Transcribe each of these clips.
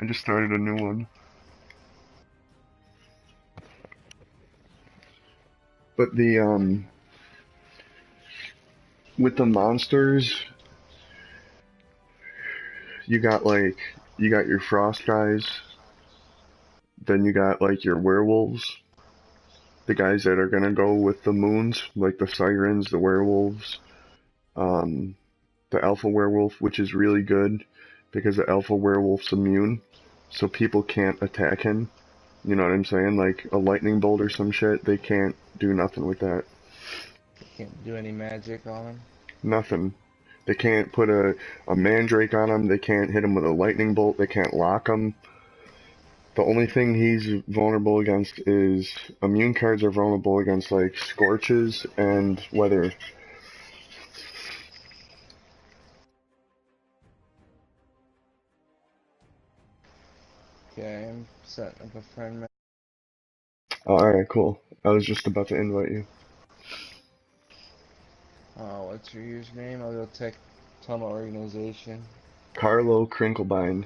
I just started a new one. But with the monsters, you got your frost guys, then you got like your werewolves, the guys that are gonna go with the moons, like the sirens, the werewolves, um, the alpha werewolf, which is really good because the alpha werewolf's immune, so people can't attack him. You know what I'm saying? Like a lightning bolt or some shit, they can't do nothing with that. You can't do any magic on him. Nothing. They can't put a mandrake on him. They can't hit him with a lightning bolt. They can't lock him. The only thing he's vulnerable against is immune cards are vulnerable against like scorches and weather. Okay, I'm setting up a friend. Oh, alright, cool. I was just about to invite you. Oh, what's your username? I'll go tell my organization. Carlo Crinklebine.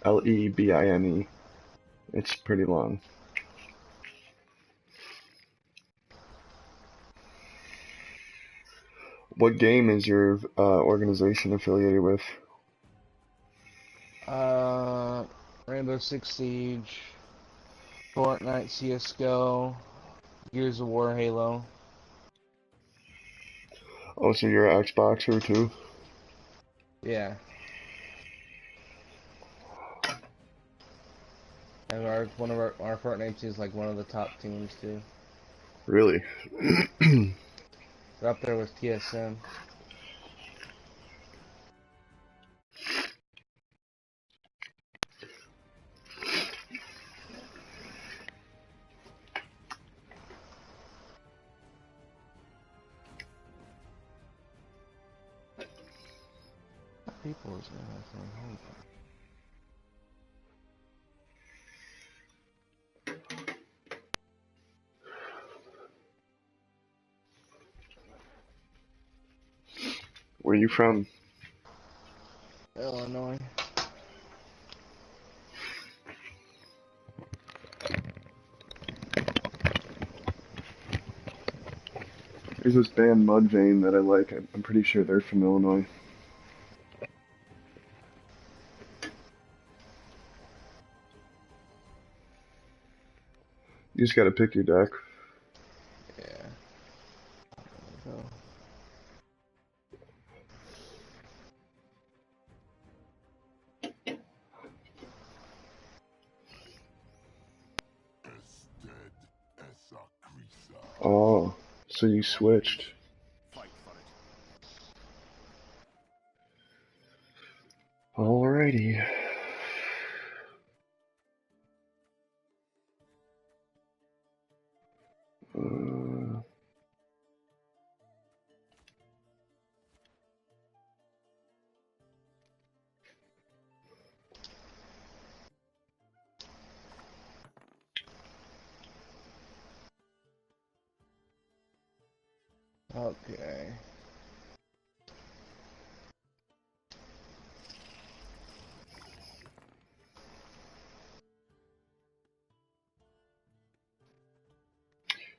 CarloKrinkleBine. It's pretty long. What game is your organization affiliated with? Uh, Rainbow Six Siege, Fortnite, CS:GO, Gears of War, Halo. Oh, so you're an Xboxer too? Yeah, and one of our Fortnite team is like one of the top teams too. Really? We're up there with TSM. People is gonna have fun. Holy crap. Where you from? Illinois. There's this band Mudvayne that I like. I'm pretty sure they're from Illinois. You just gotta pick your deck. Yeah. So, Oh, so you switched. Alrighty. Uh, okay.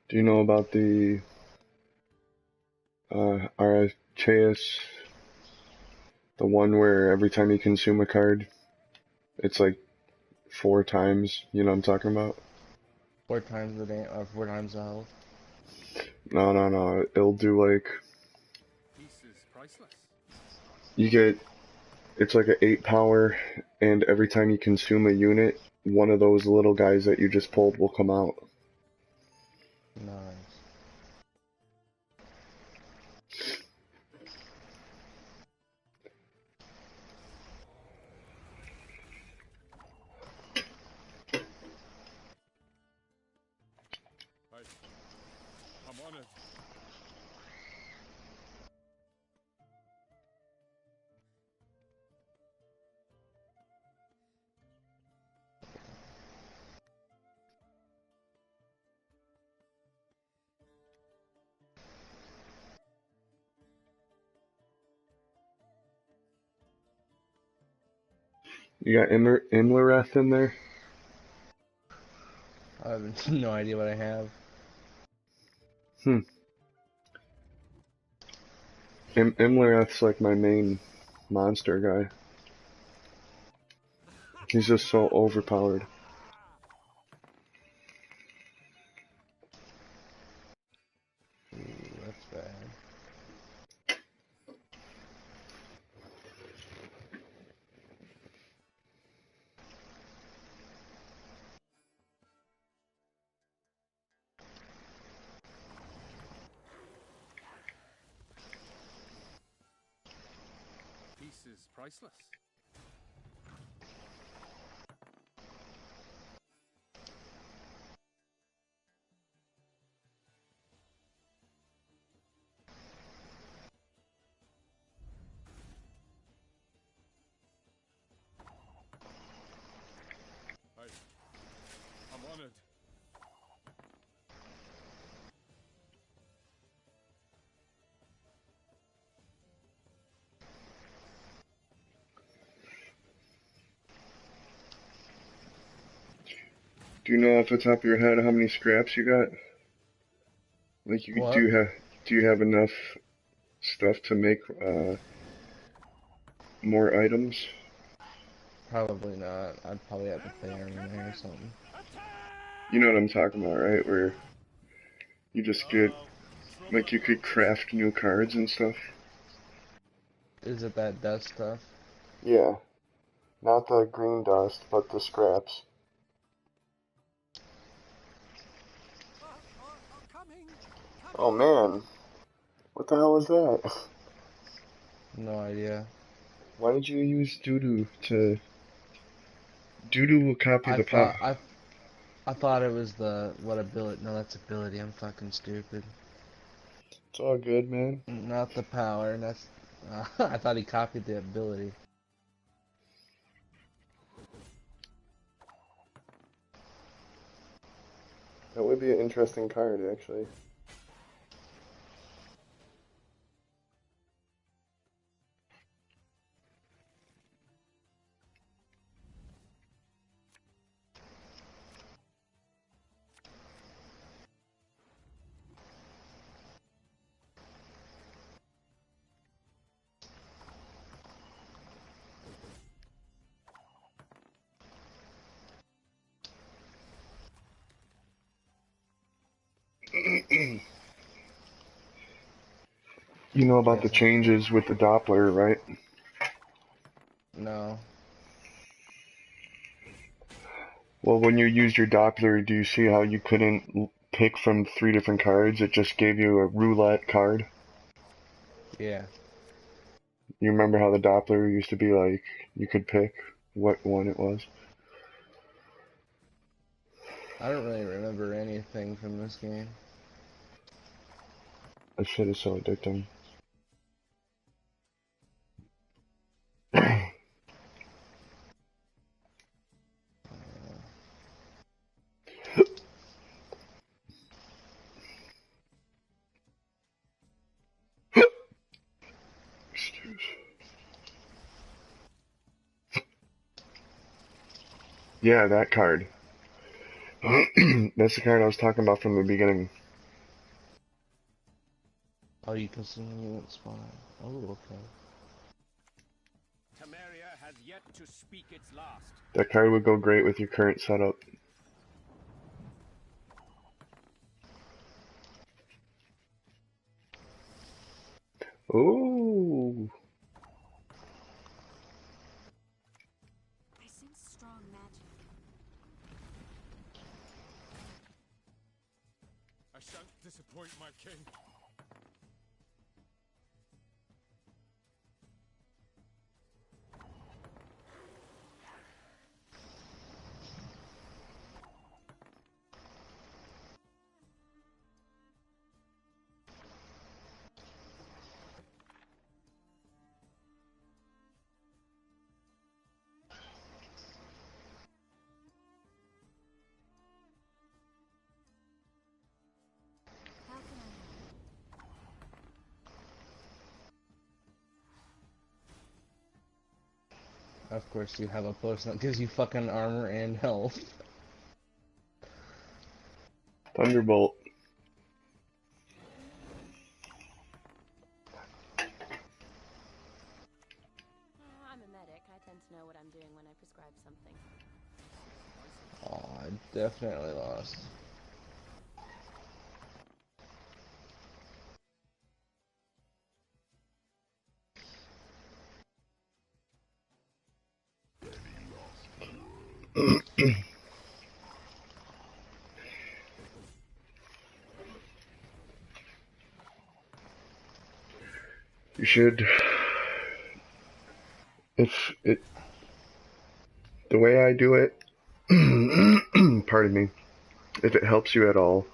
do you know about the RHAS, the one where every time you consume a card, it's like 4 times? You know what I'm talking about? 4 times the day, or 4 times the health. No, no, no. It'll do like you get. It's like an 8 power, and every time you consume a unit, one of those little guys that you just pulled will come out. Nice. You got Imlereth in there? I have no idea what I have. Hmm. Imlereth's like my main monster guy. He's just so overpowered. Ooh, that's bad. Peace is priceless. I'm honored. Do you know off the top of your head how many scraps you got? Like, What? do you have enough stuff to make more items? Probably not. I'd probably have to play Arena or something. You know what I'm talking about, right? Where you just get, like, you could craft new cards and stuff. Is it that dust stuff? Yeah, not the green dust, but the scraps. Oh man, what the hell was that? No idea. Why did you use Doodoo to... Doodoo will copy I the power. thought I thought it was the what ability? No, that's ability. I'm fucking stupid. It's all good, man. Not the power. That's. I thought he copied the ability. That would be an interesting card, actually. You know about the Yes. changes with the Doppler, right? No. Well, when you used your Doppler, do you see how you couldn't pick from 3 different cards? It just gave you a roulette card. Yeah. You remember how the Doppler used to be like, you could pick what one it was? I don't really remember anything from this game. That shit is so addicting. Yeah, that card. That's the card I was talking about from the beginning. Oh, you can see when unit spawn. Oh, okay. Temeria has yet to speak its last. That card would go great with your current setup. Ooh. I sense strong magic. I shan't disappoint my king. How can I help? Of course, you have a potion that gives you fucking armor and health. Thunderbolt. I'm a medic. I tend to know what I'm doing when I prescribe something. Oh, I definitely lost. You should, if it, the way I do it, pardon me, if it helps you at all,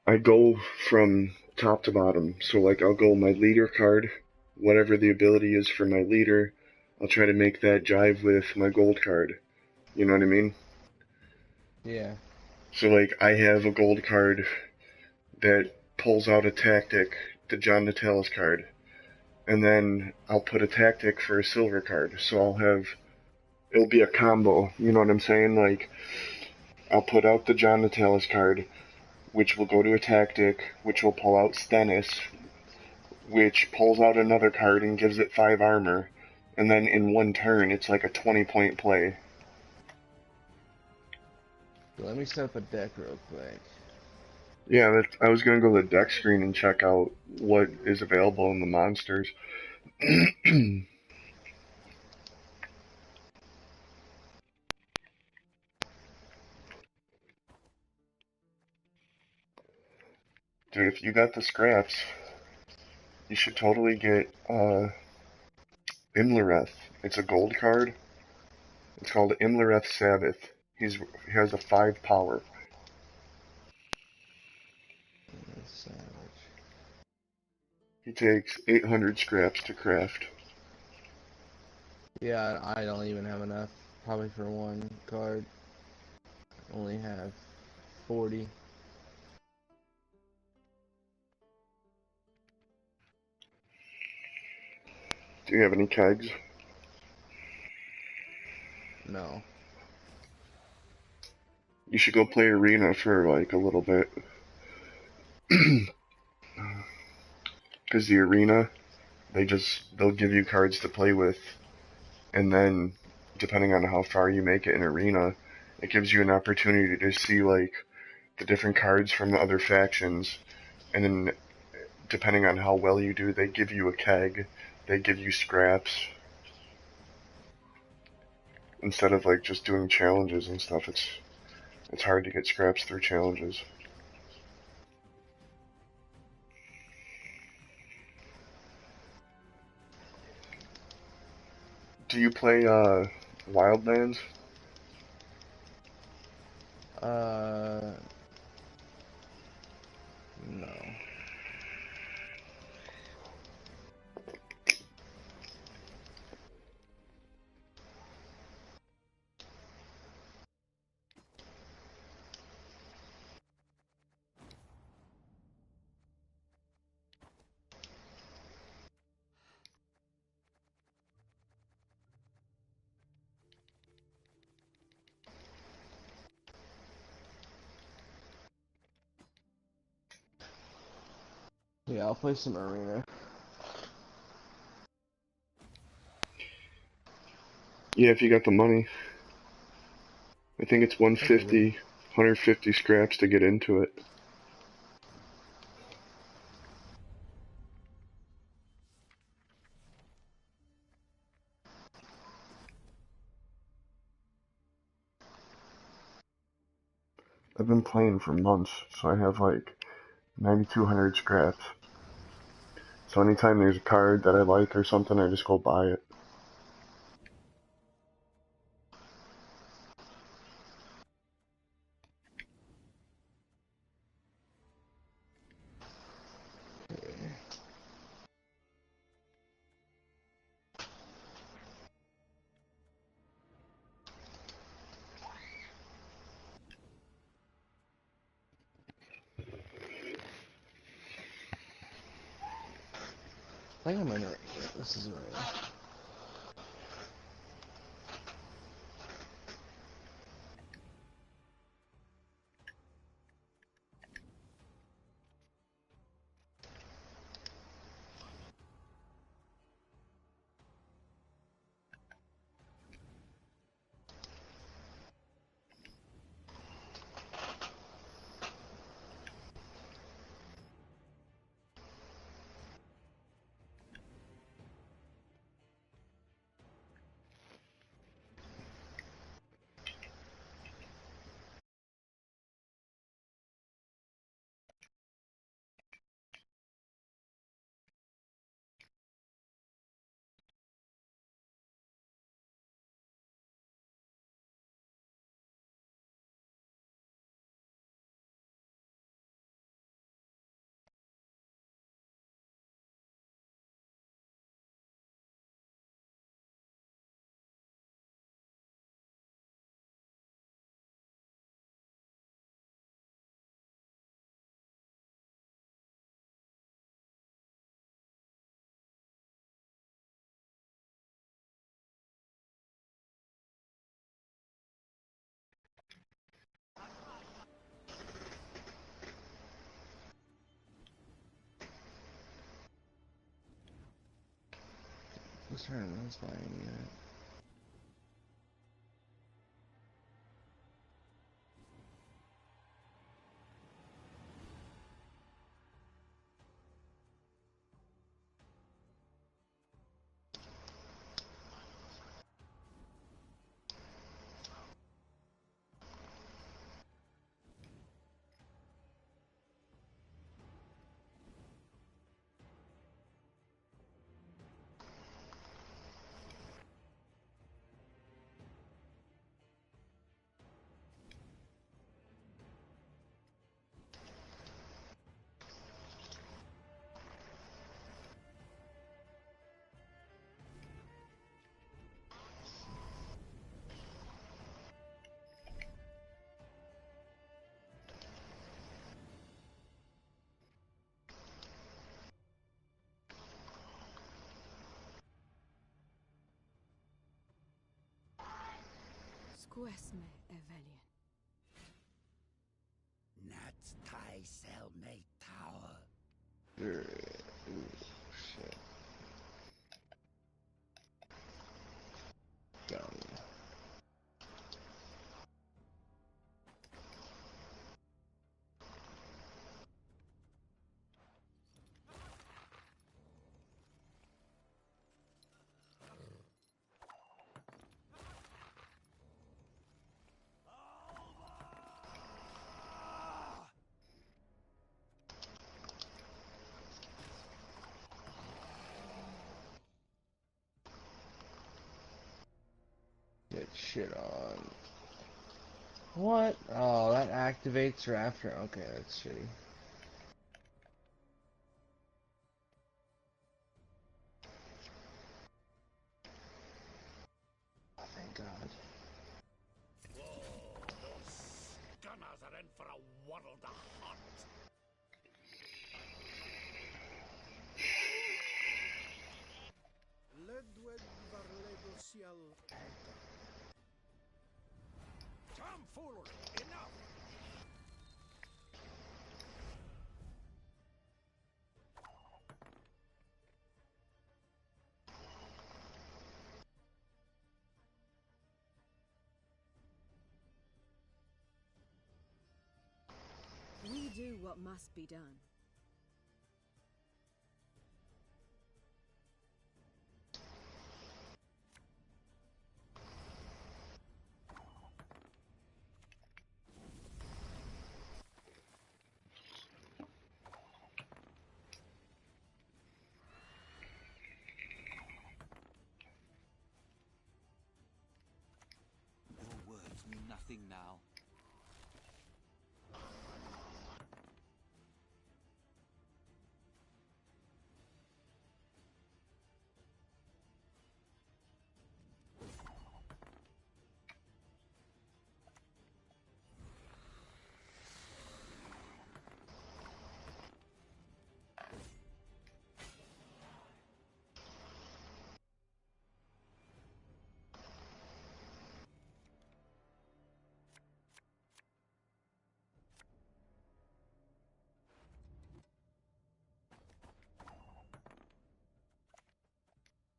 I go from top to bottom. So like I'll go my leader card, whatever the ability is for my leader, I'll try to make that jive with my gold card. You know what I mean? Yeah. So like I have a gold card that pulls out a tactic, the John Natalis card, and then I'll put a tactic for a silver card. So it'll be a combo. You know what I'm saying? Like I'll put out the John Natalis card, which will go to a tactic, which will pull out Stennis, which pulls out another card and gives it 5 armor. And then in one turn, it's like a 20-point play. So let me set up a deck real quick. Yeah, I was gonna go to the deck screen and check out what is available in the monsters. Dude, if you got the scraps, you should totally get Imlereth. It's a gold card. It's called Imlereth Sabbath. He has a 5 power. Savage. He takes 800 scraps to craft. Yeah, I don't even have enough. Probably for one card. Only have 40. Do you have any kegs? No. You should go play Arena for like a little bit. Because the Arena, they'll give you cards to play with, and then depending on how far you make it in Arena, it gives you an opportunity to see like the different cards from the other factions, and then depending on how well you do, they give you a keg, they give you scraps. Instead of like just doing challenges and stuff, it's hard to get scraps through challenges. Do you play Wildlands? Uh, no. Yeah, I'll play some Arena. Yeah, if you got the money. I think it's I could do. 150 scraps to get into it. I've been playing for months, so I have like 9,200 scraps. So anytime there's a card that I like or something, I just go buy it. I think I'm in Arena. This is Arena. next turn. That's fine. Yeah. Squesme Evelian. Not Thai cellmate tower. Ooh, shit. Done. Get shit on. What? Oh, that activates her after. Okay, that's shitty. Oh, thank God. Whoa, those gunners are in for a world of hunt. Ledwed Varledo Ciel. Tomfoolery! Enough! We do what must be done. Your words mean nothing now.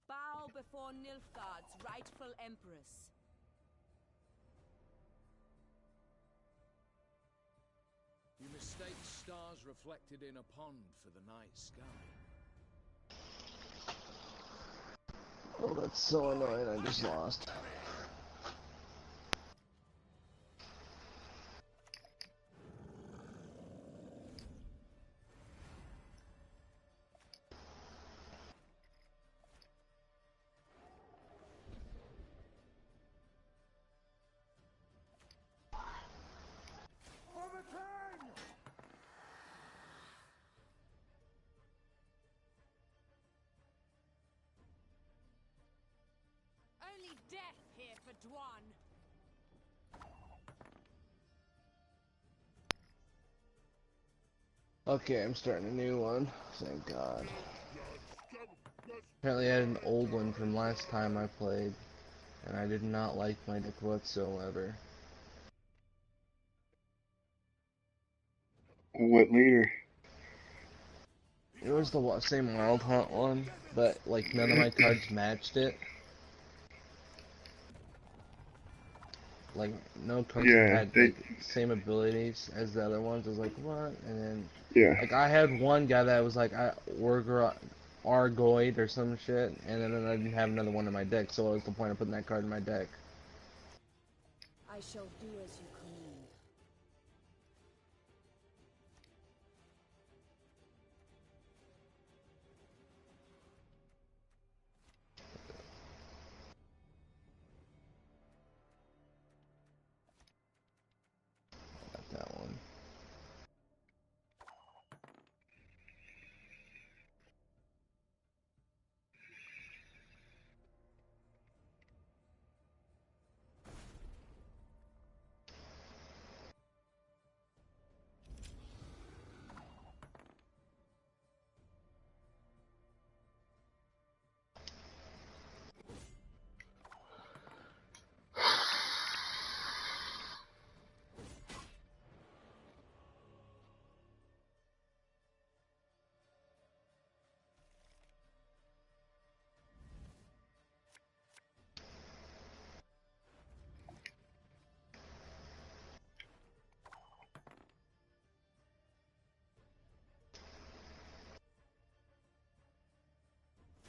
Bow before Nilfgaard's rightful empress. You mistake stars reflected in a pond for the night sky. Oh, that's so annoying. I just lost. Only death here for Dwan. Okay, I'm starting a new one. Thank God. Apparently I had an old one from last time I played, and I did not like my deck whatsoever. What leader? It was the same Wild Hunt one, but like none of my cards matched it. Like no cards Yeah, had they like same abilities as the other ones. I was like, what? And then yeah. like I had one guy that was like Argoid or some shit, and then I didn't have another one in my deck. So what was the point of putting that card in my deck? I shall do as you command. Got that one.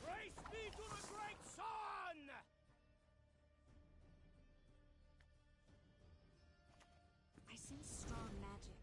Praise be to the great sun! I sense strong magic.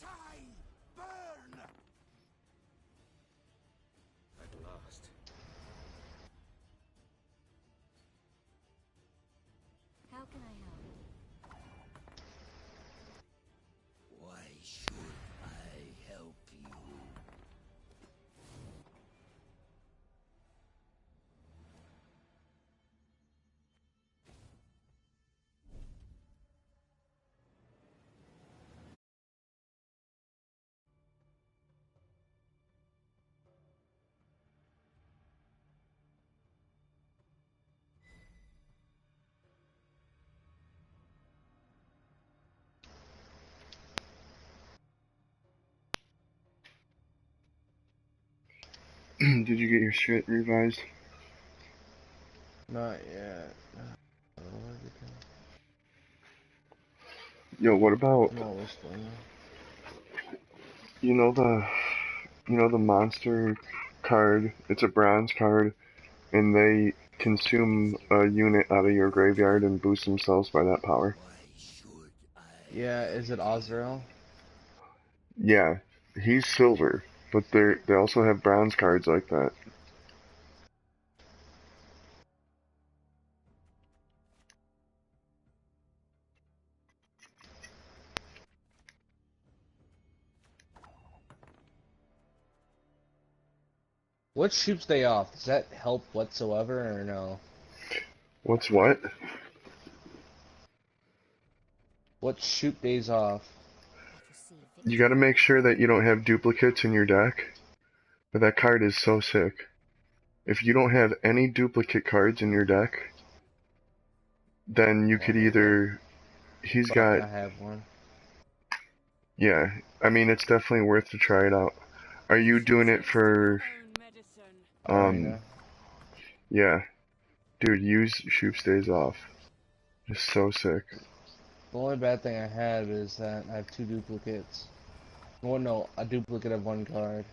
Die! Burn! At last. How can I help? Why should I help you? Did you get your shit revised? Not yet. Yo, what about I'm almost done. you know the monster card? It's a bronze card, and they consume a unit out of your graveyard and boost themselves by that power. Why should I Yeah, help is it you? Azrael? Yeah, he's silver, but they also have bronze cards like that. What shoots they off? Does that help whatsoever or no? What's what? What shoot days off? I foresee You victory. gotta make sure that you don't have duplicates in your deck. But that card is so sick. If you don't have any duplicate cards in your deck, then you Well, could either. He's fuck, got. I have one. Yeah, I mean, it's definitely worth to try it out. Are you doing it Taste of your for. own medicine. Um, Arena. yeah. Dude, use Shoop Stays Off. It's so sick. The only bad thing I have is that I have two duplicates. Well, no, a duplicate of one card.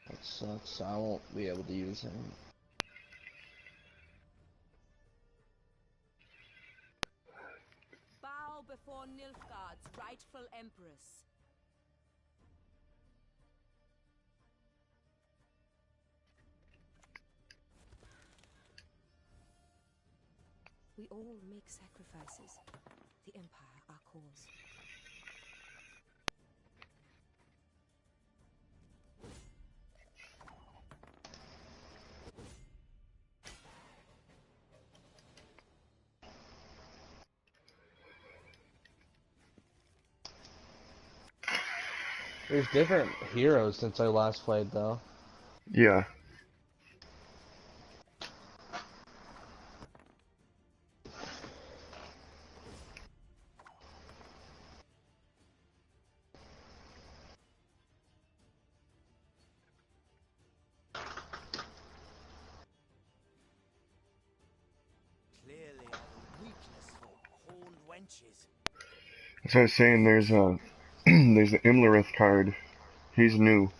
That sucks. So I won't be able to use him. Bow before Nilfgaard's rightful empress. We all make sacrifices. The Empire, our cause. There's different heroes since I last played, though. Yeah. Clearly a weakness for horned wenches. That's what I was saying. There's a there's the Imlerith card. He's new.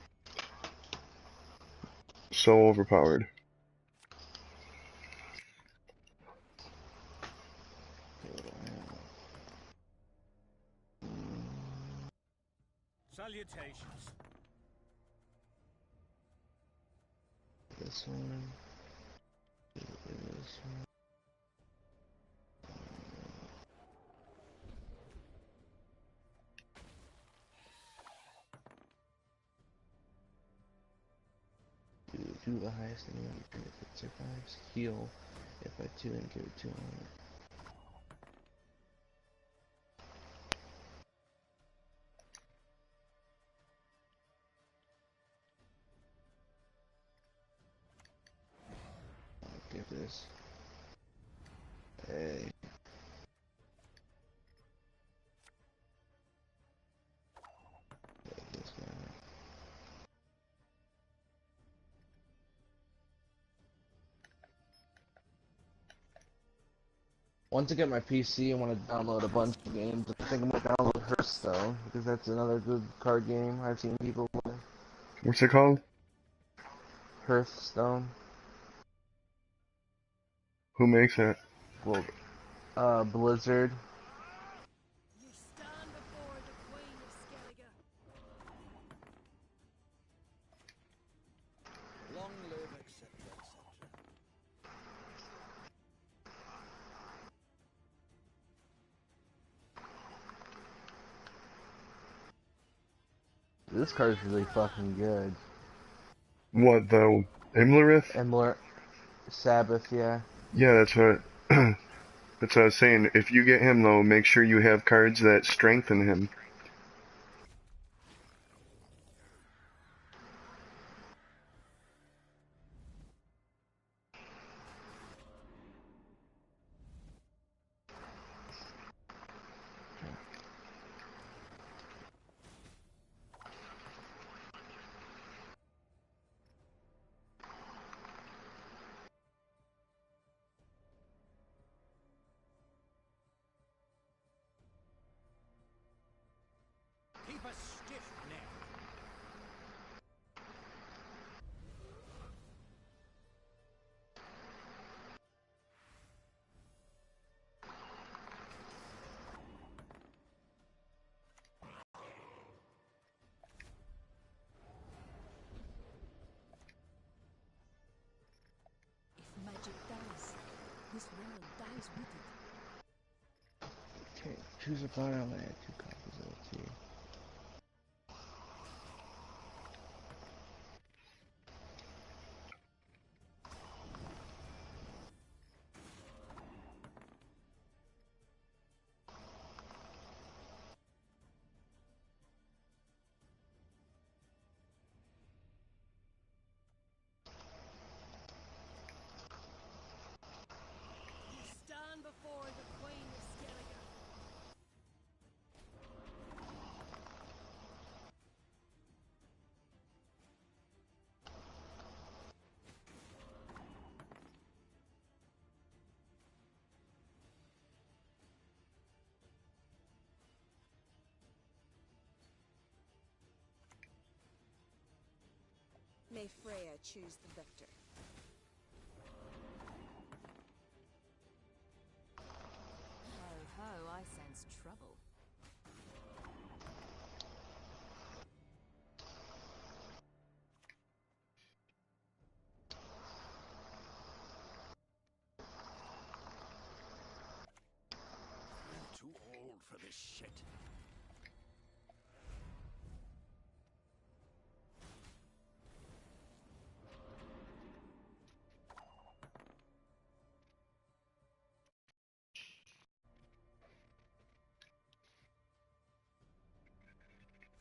So overpowered. Salutations. This one. This one. Do the highest anyone can if it survives. Heal if by 2 and give it 2 on it. I'll give this. Hey. This guy. Once I get my PC, I want to download a bunch of games. I think I'm going to download Hearthstone, because that's another good card game I've seen people play. What's it called? Hearthstone. Who makes it? Well, Blizzard. You stand before the Queen of Skellige. Long live, etc., etc. This card's really fucking good. What, the Imlerith? Emler Sabbath, yeah. Yeah, that's what that's what I was saying. If you get him though, make sure you have cards that strengthen him. Keep a stiff neck. If magic dies, this world dies with it. Okay, choose a file and add 2 copies of it to you. You stand before the Queen of Skellige. May Freya choose the victor. Ho ho, I sense trouble. I'm too old for this shit.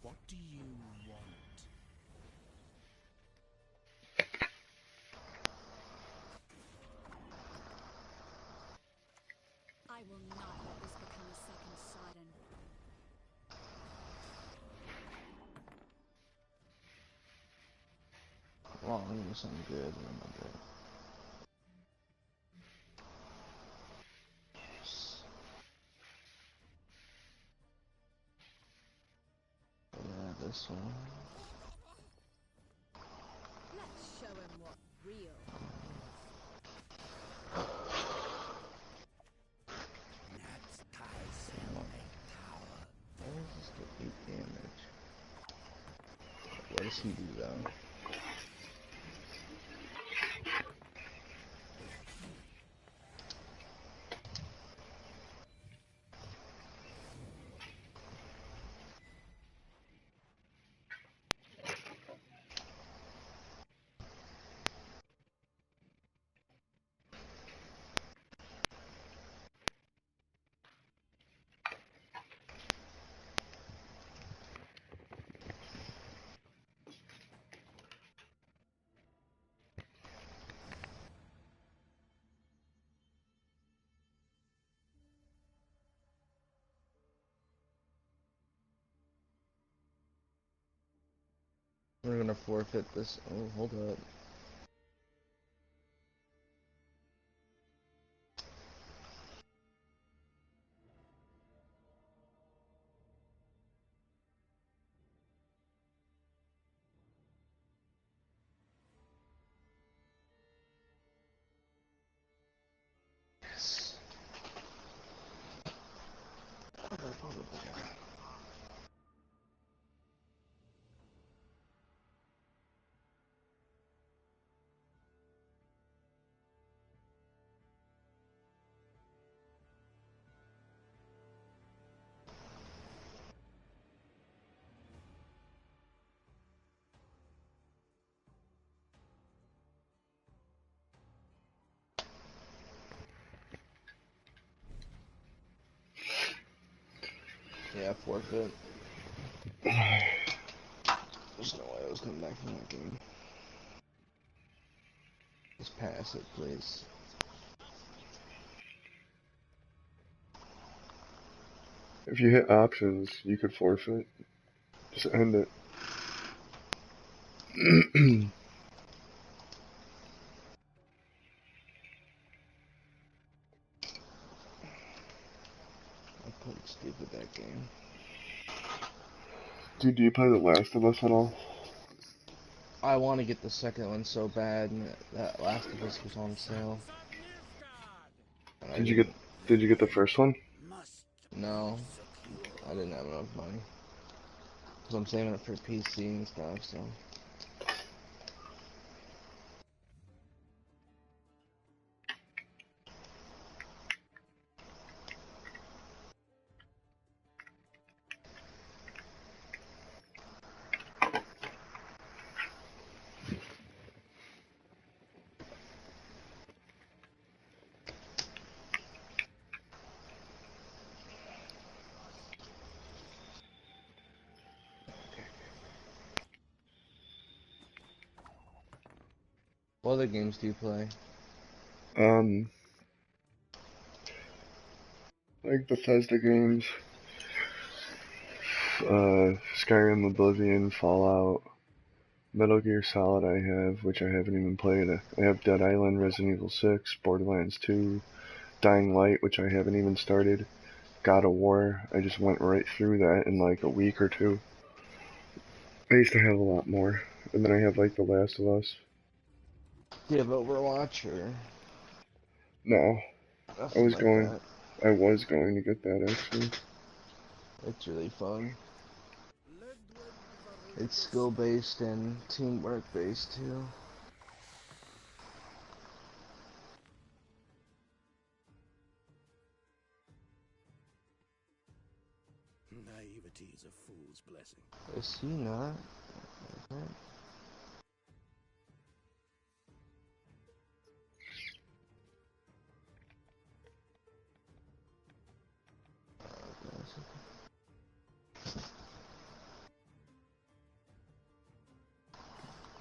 What do you I'm good. Remember. Yeah, this one. Let's show him what real Why does this do 8 damage? What does he do though? We're gonna forfeit this. Oh, hold up. Yes. Yeah, forfeit. There's no way I was coming back from that game. Just pass it, please. If you hit options, you could forfeit. Just end it. I played stupid that game. Dude, do you play The Last of Us at all? I want to get the second one so bad, and that Last of Us was on sale. Sons of Nilfgaard And I Did you get didn't. Did you get the first one? must No, secure. I didn't have enough money. So I'm saving it for PC and stuff, so. What other games do you play? Um, like Bethesda games, Skyrim, Oblivion, Fallout, Metal Gear Solid I have, which I haven't even played. I have Dead Island, Resident Evil 6, Borderlands 2, Dying Light, which I haven't even started, God of War. I just went right through that in like a week or two. I used to have a lot more. And then I have like The Last of Us. Do you have Overwatch or No, I nothing was like going, that? I was going to get that actually. It's really fun. Ludwig It's Varustus skill based and teamwork based too. Naivety is a fool's blessing. Is he not? Okay.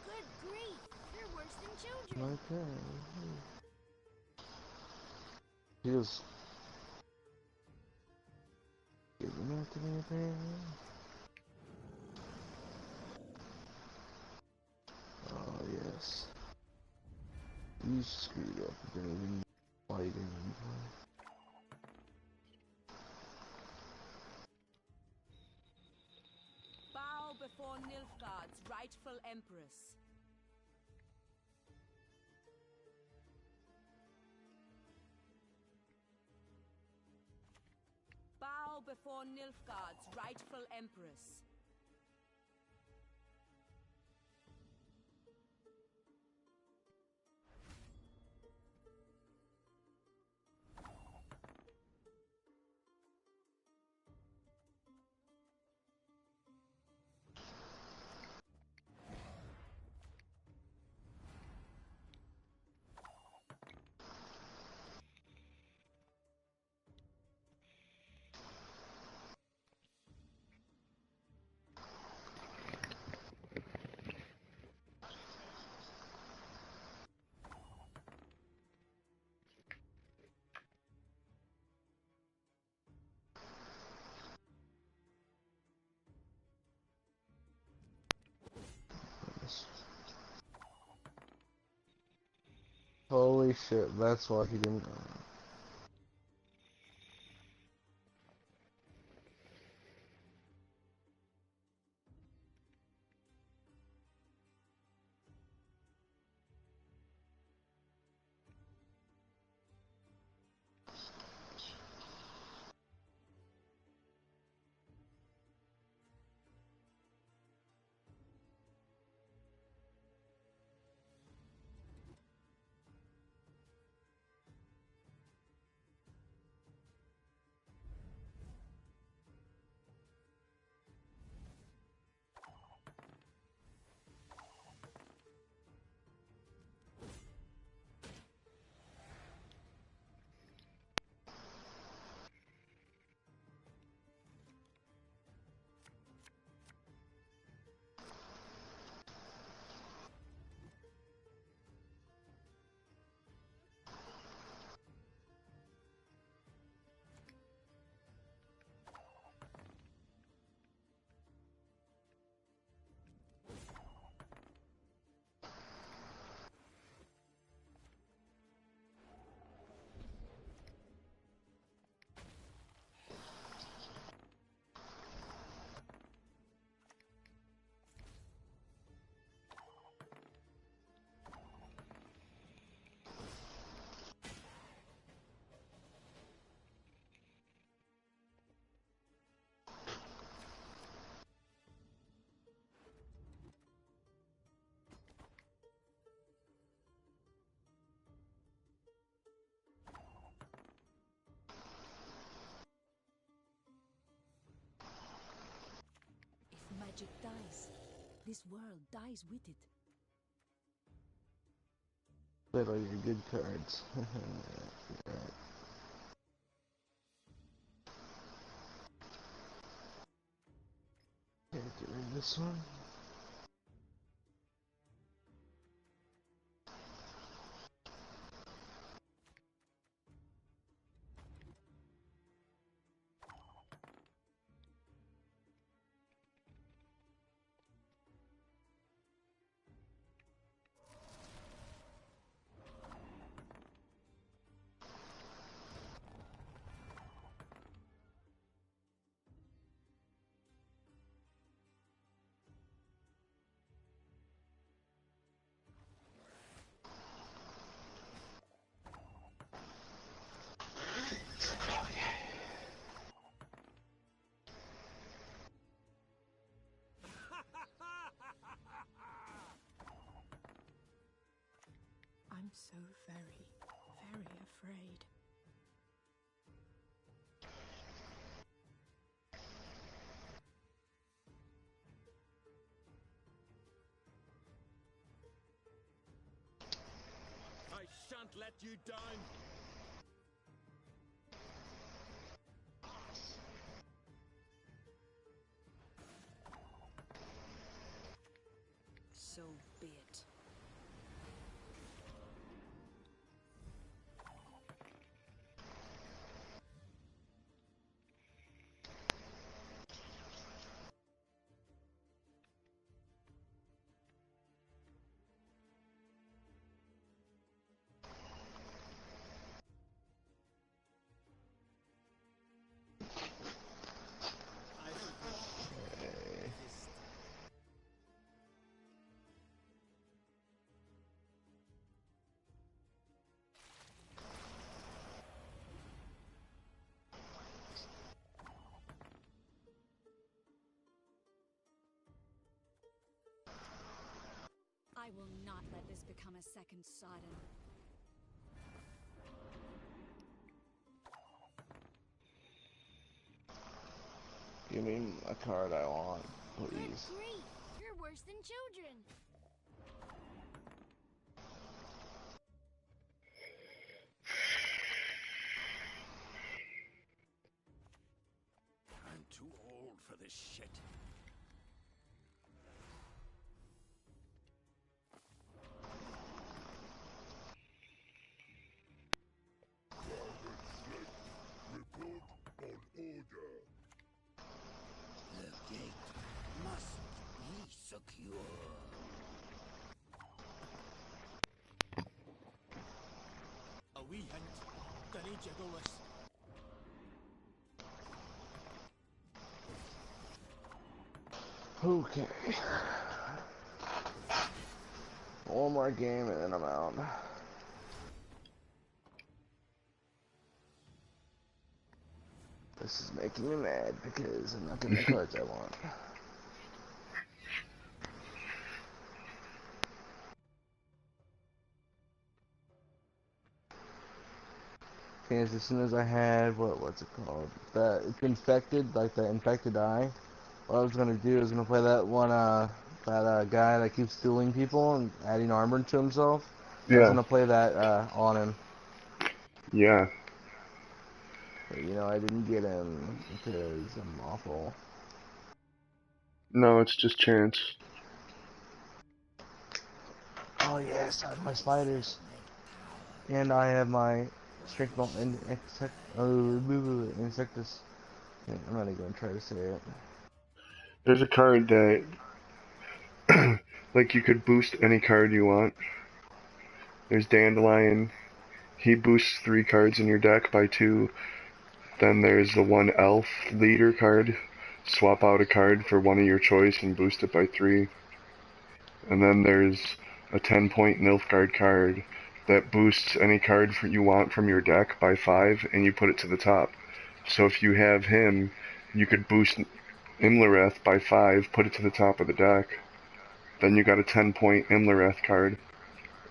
good grief. They're worse than children. Okay. He was giving that to me apparently. Oh yes. screwed up. Didn't even fight anymore. Bow before Nilfgaard's rightful empress. Bow before Nilfgaard's rightful empress. Holy shit, that's why he didn't. If magic dies, this world dies with it. Play all your good cards. Yeah. Okay, get rid of this one. I'm so very, very afraid. I shan't let you down. So be it. I will not let this become a second Sodom. Give me a card I want, Good please. grief! You're worse than children! I'm too old for this shit. The gate must be secure. A wee hint. Dinny jiggleless. Okay. One more game and then I'm out. This is making me mad because I'm not getting the cards I want. Because as soon as I had, what's it called? It's infected, like the infected eye. What I was gonna do is gonna play that one, guy that keeps stealing people and adding armor to himself. I was Yeah, gonna play that, on him. yeah. But, I didn't get him because I'm awful. No, it's just chance. Oh yes, I have my spiders. And I have my strength ball and insectus. I'm not even gonna try to say it. There's a card that, like, you could boost any card you want. There's Dandelion. He boosts 3 cards in your deck by 2. Then there's the one Elf Leader card. Swap out a card for one of your choice and boost it by 3. And then there's a 10-point Nilfgaard card that boosts any card you want from your deck by 5, and you put it to the top. So if you have him, you could boost Imlereth by 5, put it to the top of the deck. Then you got a 10-point Imlereth card,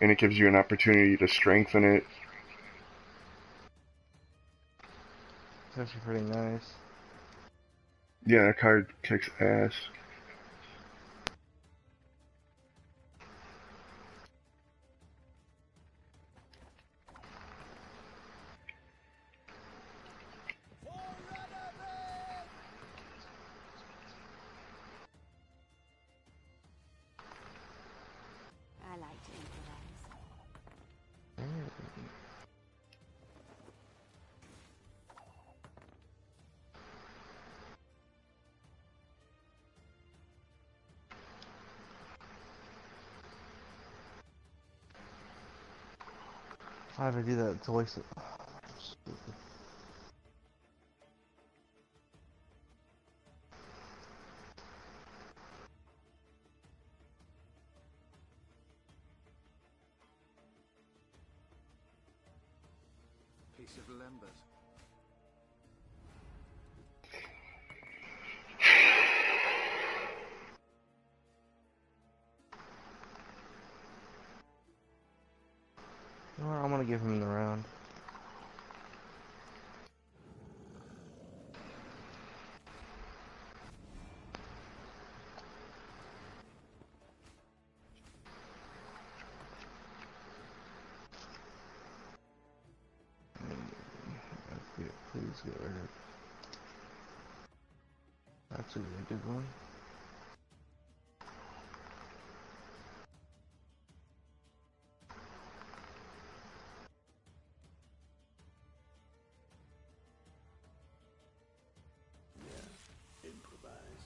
and it gives you an opportunity to strengthen it. It's actually pretty nice. Yeah, that card kicks ass. I like to improvise. Why did I do that? It's a waste of... Stupid. Piece of lembas. You know what? I'm gonna give him the round. Please get rid of... That's a really good one. Improvise.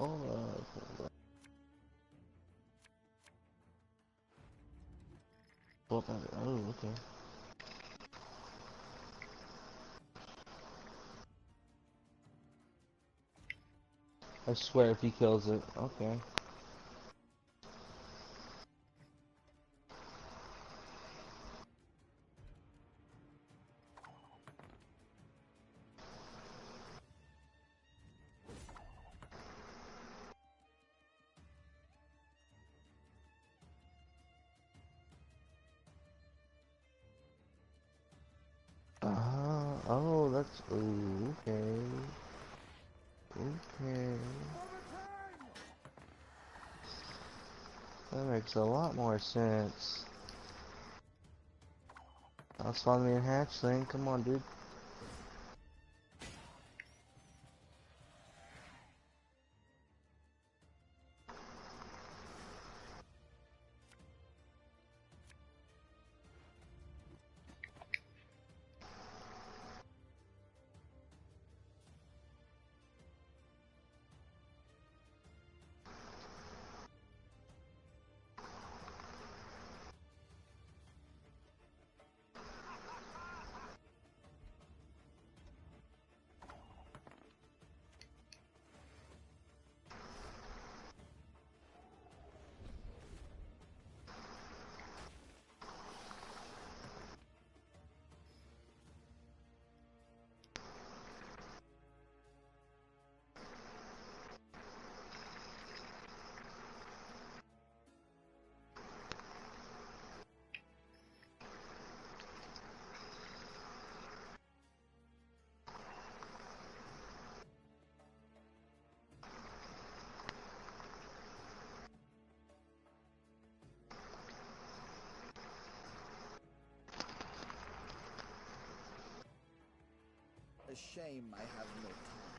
Hold up, hold up. Oh, okay. I swear if he kills it. Okay. Oh, that's, ooh, okay. Okay. That makes a lot more sense. I'll spawn me a hatchling, come on, dude. A shame I have no time.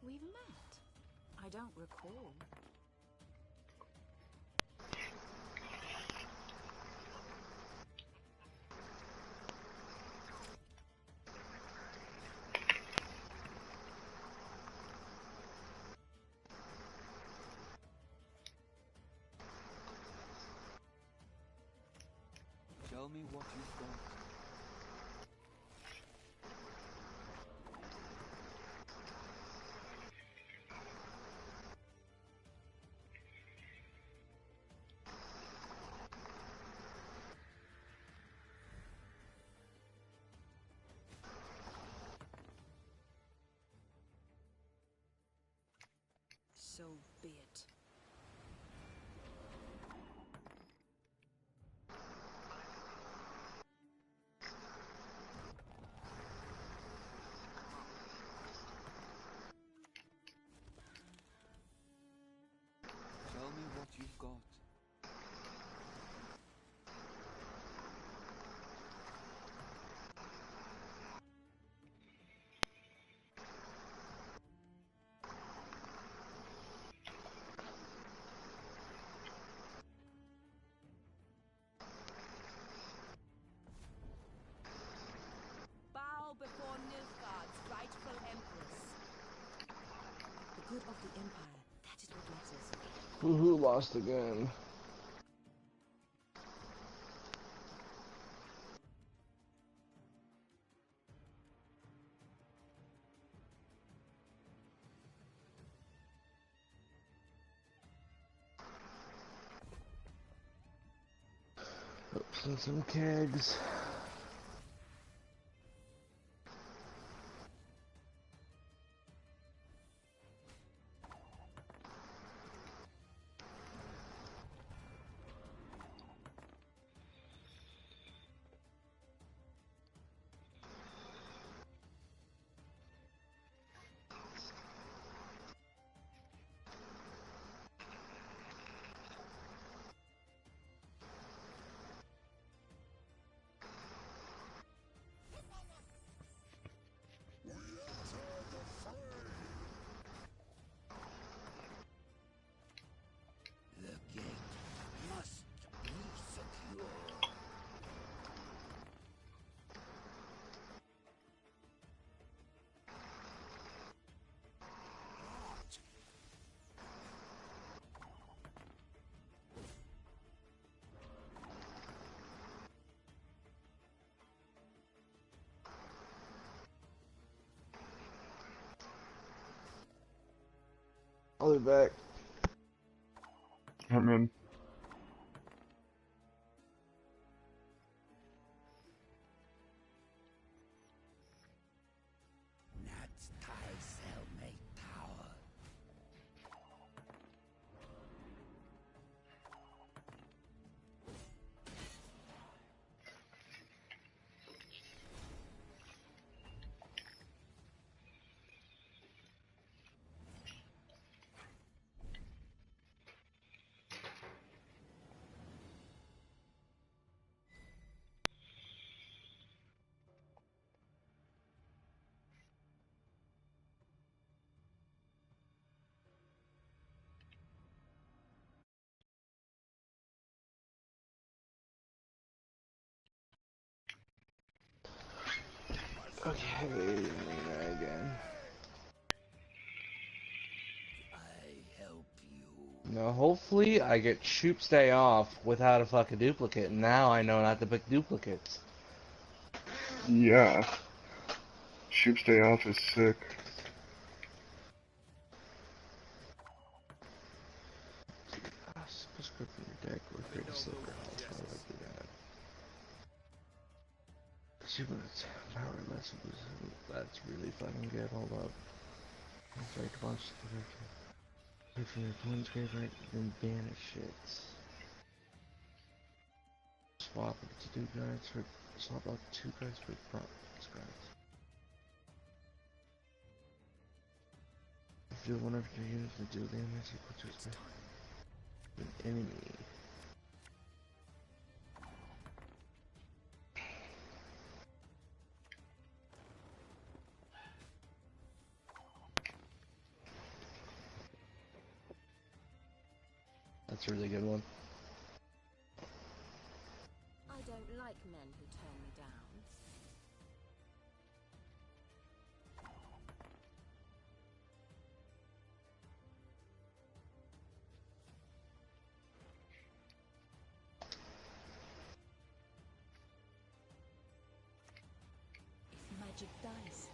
We've met. I don't recall. Tell me what you've got. So be it. Tell me what you've got. Bow before Nilfgaard's rightful empress. The good of the empire, that is what matters. Who lost again? Oops, and some kegs. I'll be back. I mean, That's Tysel make power. Okay, Arena again. I help you. Now, hopefully, I get Shoop's Day off without a fucking duplicate. Now I know not to pick duplicates. yeah. Shoop's Day off is sick. Subscribe from your deck or create a silver house. Why would I do that? Super power less. That's really fucking good. Hold up. It's like a bunch of if your opponent's graveyard, then banish it. Swap it to 2 cards for swap out 2 cards for properties cards. If you do one of your units to deal damage equal to its an enemy. That's a really good one. I don't like men who turn me down. If magic dies,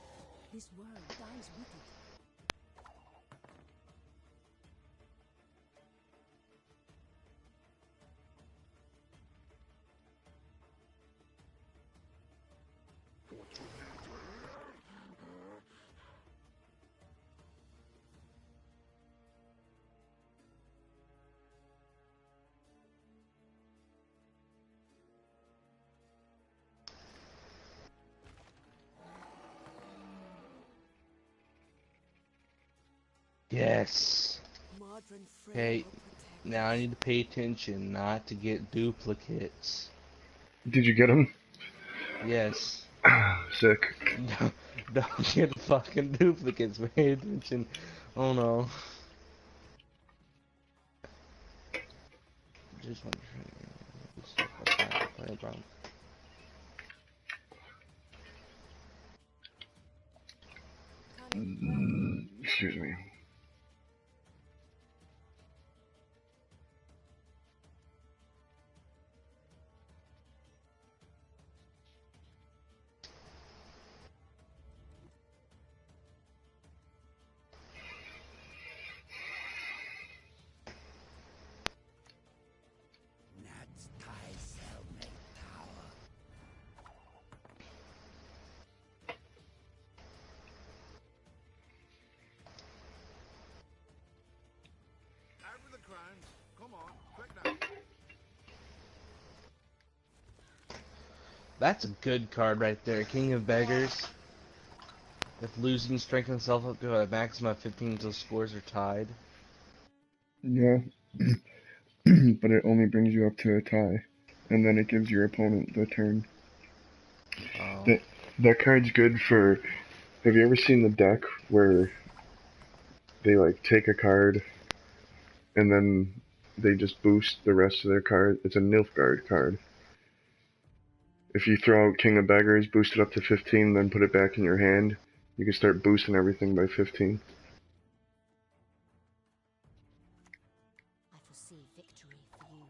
this world dies with it. Yes. Modern Okay, will protect now I us. need to pay attention not to get duplicates. Did you get him? Yes. Sick. Don't get fucking duplicates. Pay attention. Oh no. Just want to play a problem. Cunning plan. Excuse me. That's Tysel make power. Over the crones. Come on, quick now. That's a good card right there. King of Beggars. If losing, strengthen itself up to a maximum of 15 until scores are tied. Yeah. But it only brings you up to a tie. And then it gives your opponent the turn. Oh. That that card's good for. Have you ever seen the deck where they like take a card and then they just boost the rest of their card? It's a Nilfgaard card. If you throw out King of Beggars, boost it up to 15, then put it back in your hand, you can start boosting everything by 15. I foresee victory for you.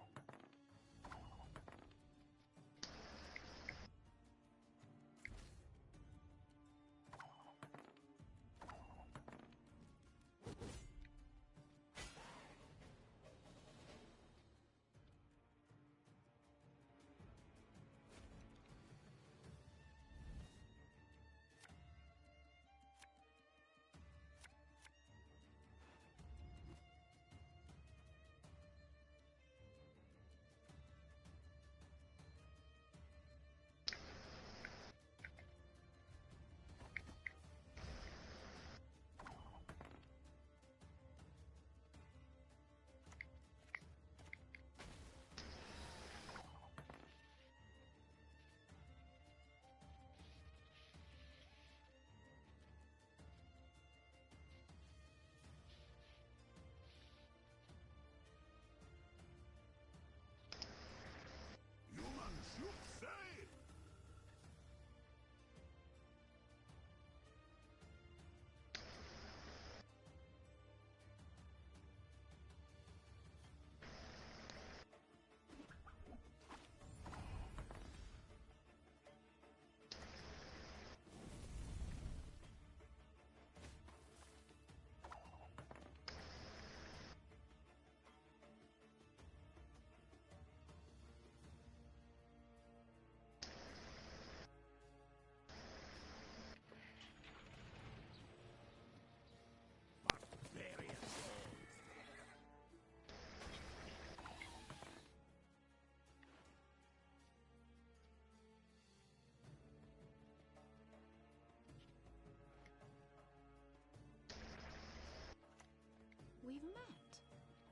we've met?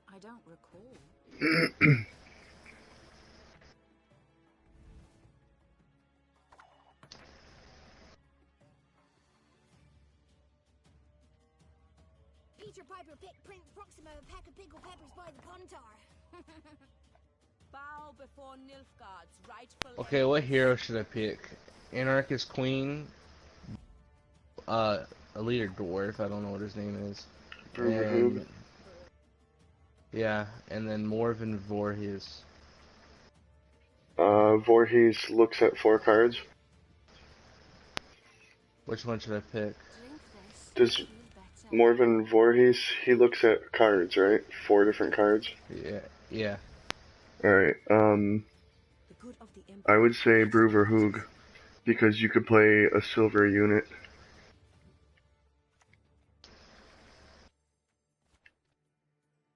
I don't recall. Peter Piper picked Prince Proxima a pack of pickled peppers by the Pontar. Bow before Nilfgaard's rightful Okay, what empress. hero should I pick? Anarchist Queen, a leader dwarf, I don't know what his name is. Bruverhoog. And yeah, and then Morven Voorhees. Voorhees looks at 4 cards. Which one should I pick? Drink this. Does Feel better. Morven Voorhees, he looks at cards, right? 4 different cards. Yeah, yeah. Alright, The good of the I empire. would say Bruverhoog, because you could play a silver unit.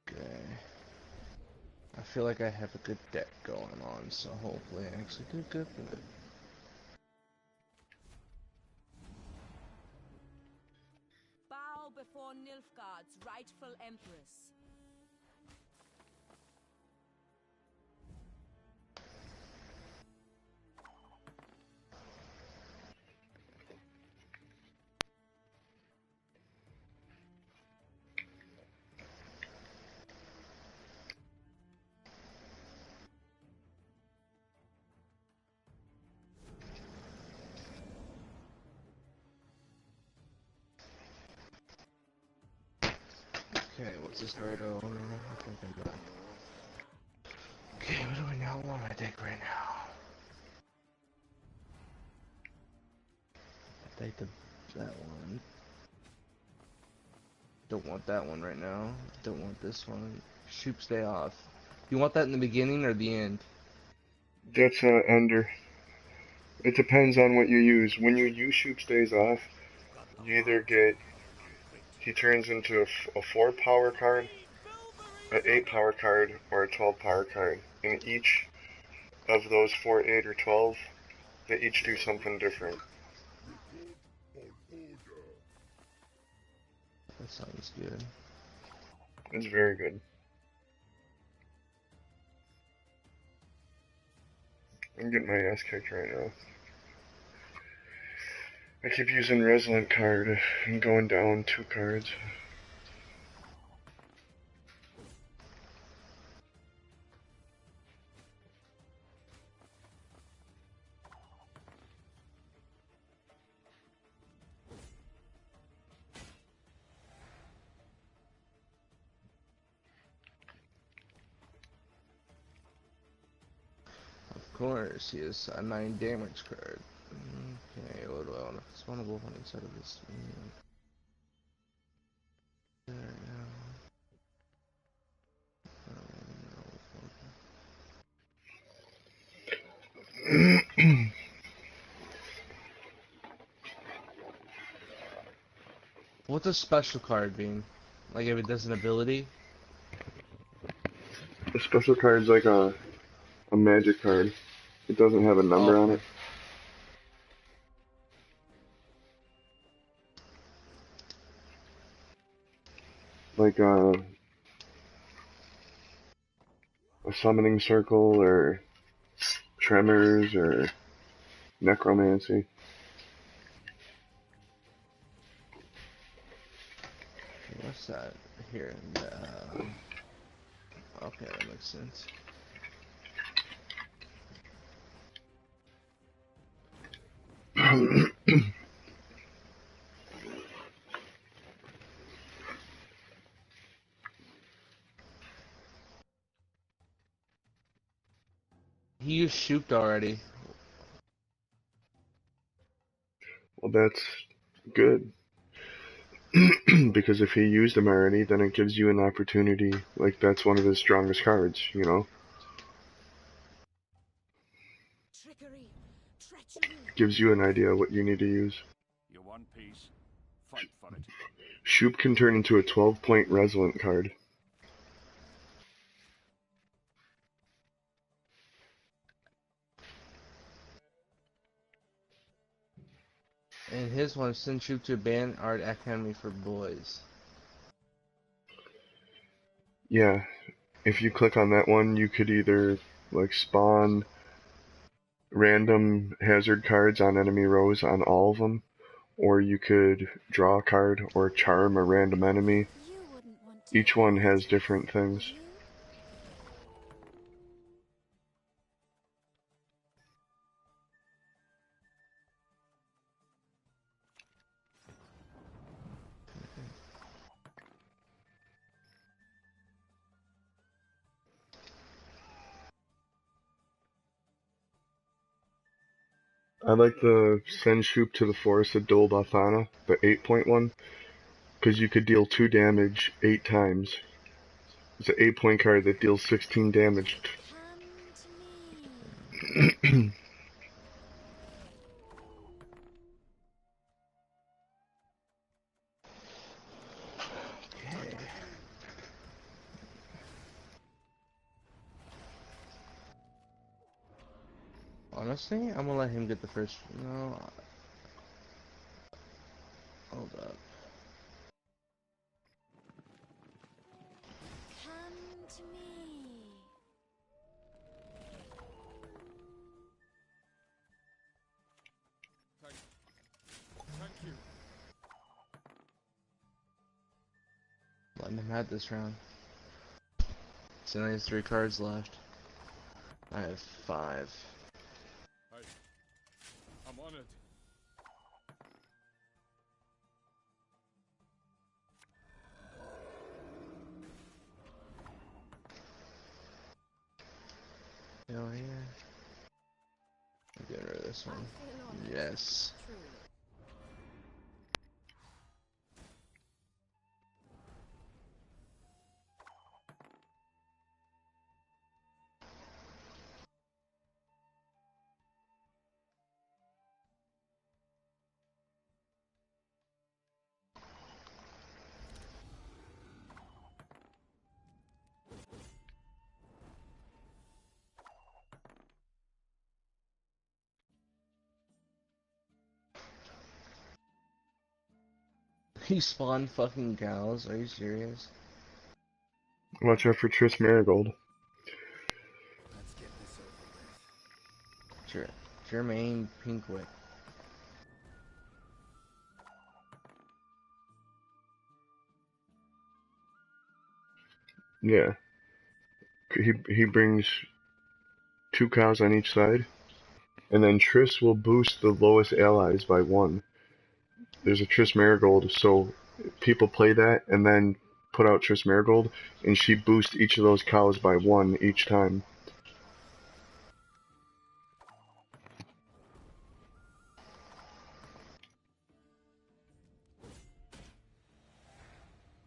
Okay. I feel like I have a good deck going on, so hopefully I actually do good with it. Bow before Nilfgaard's rightful empress. Okay, what's this card? Oh, no, I think I'm done. Okay, what do I now want my deck right now? I take that one. Don't want that one right now. Don't want this one. Shoop stay off. You want that in the beginning or the end? That's Ender. It depends on what you use. When you use Shoop Stays Off, you either get, he turns into a 4 power card, an 8 power card, or a 12 power card. And each of those 4, 8, or 12, they each do something different. That sounds good. It's very good. I'm getting my ass kicked right now. I keep using Resilient card and going down 2 cards. Of course, he is a 9 damage card. Okay, what do I want to? I just want to go on inside of this. There now. What's a special card mean? Like if it does an ability? The special card's like a magic card. It doesn't have a number on Okay. it. Like a summoning circle or tremors or necromancy. What's that here? Okay, that makes sense. He used shoot already. Well, that's good. Because if he used them already, then it gives you an opportunity. Like, that's one of his strongest cards, you know? Trickery. Treachery. Gives you an idea what you need to use. You want peace? Fight for it. Shoop can turn into a 12-point Resilient card. And his one send shoot to Band Art Academy for boys. Yeah, if you click on that one, you could either like spawn random hazard cards on enemy rows on all of them, or you could draw a card or charm a random enemy. You wouldn't want to Each one hurt, has different would things. you? I like the Send Shoop to the Forest of Dol Bathana, the 8-point one, because you could deal 2 damage 8 times. It's an 8-point card that deals 16 damage. Come to me. Okay. Honestly, I'm gonna let him get the first. No, hold up. Come to me. Thank you. Letting him have this round. So now he has 3 cards left. I have 5. I'm honored. Hell yeah. I'm getting rid of this I one. feel honored. Yes. Truly. He spawned fucking cows. Are you serious? Watch out for Triss Marigold. Let's get this over with. Sure. Jermaine Pinkwick. Yeah. He brings 2 cows on each side, and then Triss will boost the lowest allies by 1. There's a Triss Marigold, so people play that and then put out Triss Marigold, and she boosts each of those cows by 1 each time.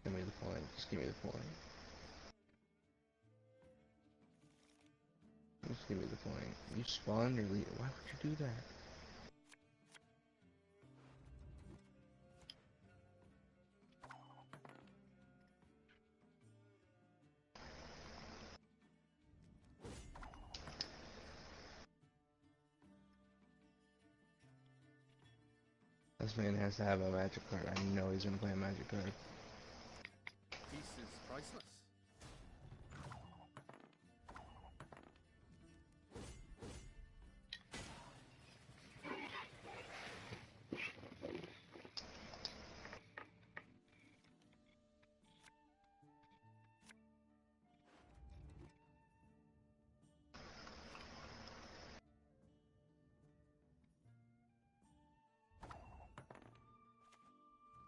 Give me the point. Just give me the point. Just give me the point. You spawned your leader. Why would you do that? This man has to have a magic card. I know he's gonna play a magic card. Peace is priceless.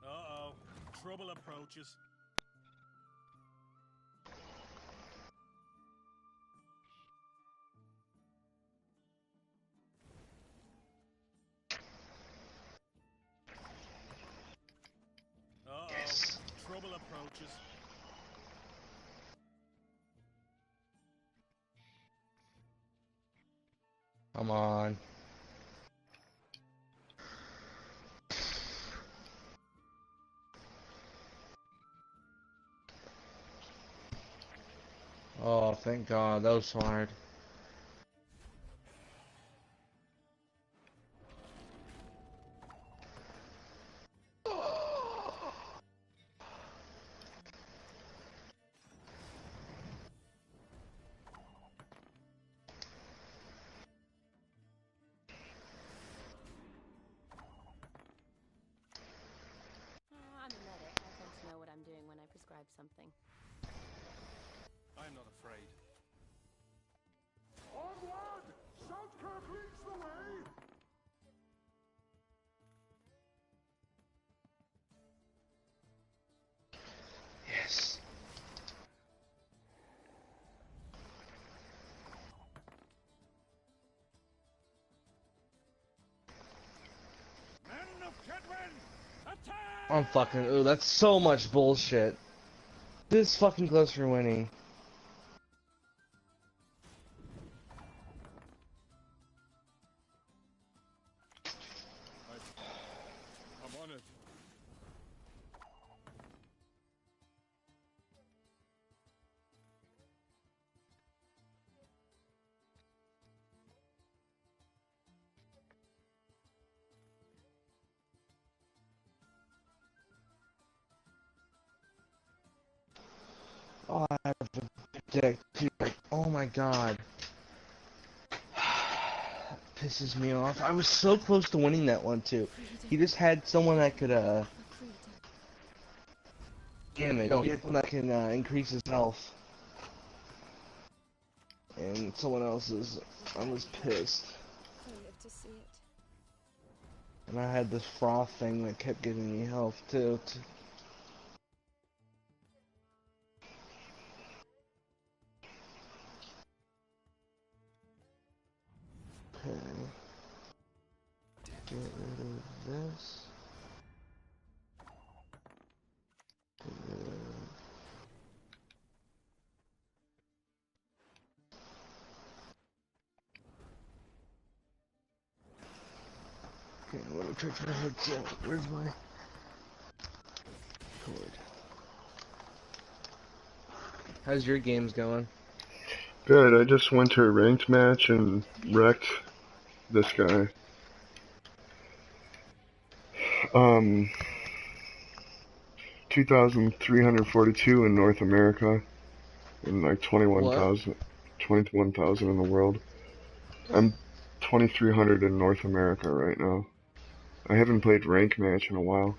Uh-oh. Trouble approaches. Uh-oh. Yes. Trouble approaches. Come on. Oh, thank God. That was so hard. something. I'm not afraid. Onward! Selkirk leads the way! Yes. Men of Kedwin! Attack! I'm fucking. Ooh, that's so much bullshit. This fucking close for winning. I'm on it. Oh, I have a deck too. Oh my god. Pisses me off. I was so close to winning that one too. He just had someone that could damn it. No, he had someone that can increase his health. And someone else's. I was pissed. I live to see it. And I had this froth thing that kept giving me health too. Okay. Get rid of this. Get rid of... Okay, I'm gonna charge my headset. Where's my cord? How's your games going? Good, I just went to a ranked match and wrecked this guy. 2,342 in North America, and like What? 21,000 in the world. I'm 2,300 in North America right now. I haven't played rank match in a while.